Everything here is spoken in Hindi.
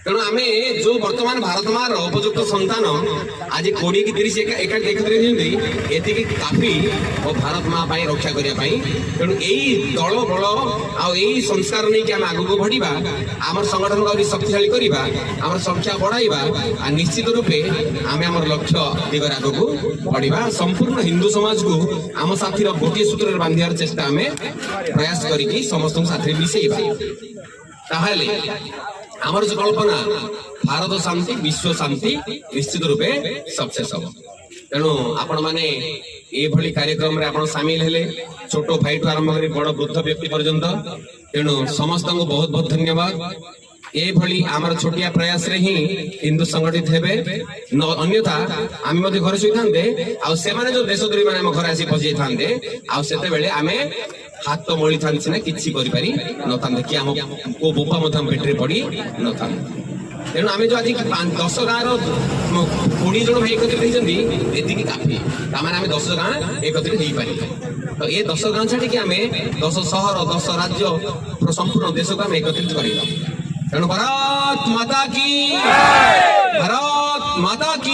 तेणु आम जो बर्तमान भारत मार उपयुक्त संतान आज 20 कि 30 एति काफी और भारत माँ रक्षा करने तेणु यही दल बल आई संस्कार नहीं कि आम आग को बढ़ा आम संगठन को शक्तिशाली करवा आम संख्या बढ़ाइबा निश्चित रूपे आम आम लक्ष्य दिगरे आग को बढ़ा संपूर्ण हिंदू समाज को आम साथी गोटे सूत्र बांधार चेष्टा आम प्रयास करी समस्त साथी मिसेबा ताहले आमर जो कल्पना भारत शांति विश्व शांति निश्चित रूपे सक्सेस हम तेणु आपण मैंने ये कार्यक्रम रे आपण सामिल हेले छोट भाई ठू आरंभ कर बड़ वृद्ध व्यक्ति पर्यंत तेणु समस्त को बहुत बहुत धन्यवाद ये भली आमर छोटिया प्रयास रे ही हिंदू संगठित हेबे अन्यथा आम घर शुईते आने जो देशद्रोही मैंने घर आसी पहुंची थांते आते बेले आमे हाथ तो मड़ी था किसी करी न था कि आम को बोपा पेटे पड़ी न था तेणु आम जो आज 10 गाँव 20 जन भाई एकत्रित होती काफी ताने आम 10 गाँ एकत्रित हो पारे तो ये 10 गाँ छाड़ी आम 10 सहर 10 राज्य संपूर्ण देश को आम एकत्रित कर तेणु भारत माता की